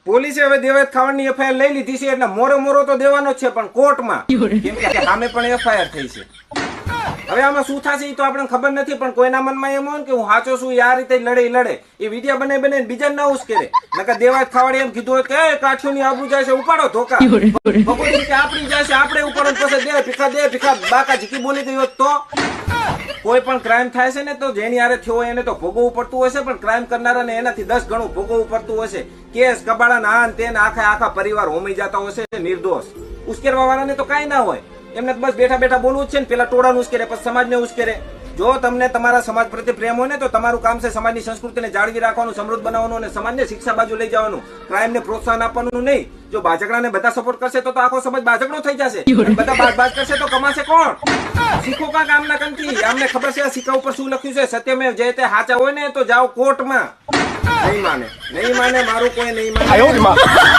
પોલીસે હવે દેવાયત ખાવાની એફઆઈઆર લઈ લીધી છે એટલે મોરો તો દેવાનો જ છે, પણ કોર્ટમાં, કેમ કે સામે પણ એફઆઈઆર થઈ છે. હવે આમાં શું થશે એ તો આપણને ખબર નથી, પણ કોઈના મનમાં એમ હોય કે હું સાચો છું, આ રીતે લડે એ વિડિયા બને બીજા ના ઉશ્કેરે. નકર દેવાયત ખાવાડી એમ કીધું હોય કે કાઠીઓની આબરૂ જાય છે, ઉપાડો ધોકા. ભગવતી કે આપણી જાય છે, આપણે ઉપાડો, પછી દે ભીખા બાકા ઝીકી બોલી ગઈ હોત તો. કોઈ પણ ક્રાઇમ થાય છે ને તો જેની હારે થયો હોય એને તો ભોગવવું પડતું હોય છે, પણ ક્રાઇમ કરનારાને એનાથી 10 ગણું ભોગવવું પડતું હોય છે. કેસ કબાડા ના તે આખા પરિવાર હોમી જતા હોય છે નિર્દોષ. ઉશ્કેરવા વાળાને તો કાંઈ ના હોય, એમને બસ બેઠા બોલવું જ છે ને. પેલા ટોળાનું ઉશ્કેરે, પછી સમાજને ઉશ્કેરે. જો તમને તમારા સમાજ પ્રત્યે પ્રેમ હોય ને તો તમારું કામ છે સમાજની સંસ્કૃતિને જાળવી રાખવાનું, સમૃદ્ધ બનાવવાનું અને સમાજને શિક્ષા બાજુ લઈ જવાનું, ક્રાઇમને પ્રોત્સાહન આપવાનું નહીં. જો બાજકડાને બધા સપોર્ટ કરશે તો આખો સમાજ બાજકડો થઈ જશે. બધા બાજ કરશે તો કમાશે કોણ? શીખો કાંક આમના કંથી. આમને ખબર છે આ સિક્કા ઉપર શું લખ્યું છે? સત્યમેવ જયતે. હાચા હોય ને તો જાઓ કોર્ટમાં. નહીં માને, મારું કોઈ નહીં માને.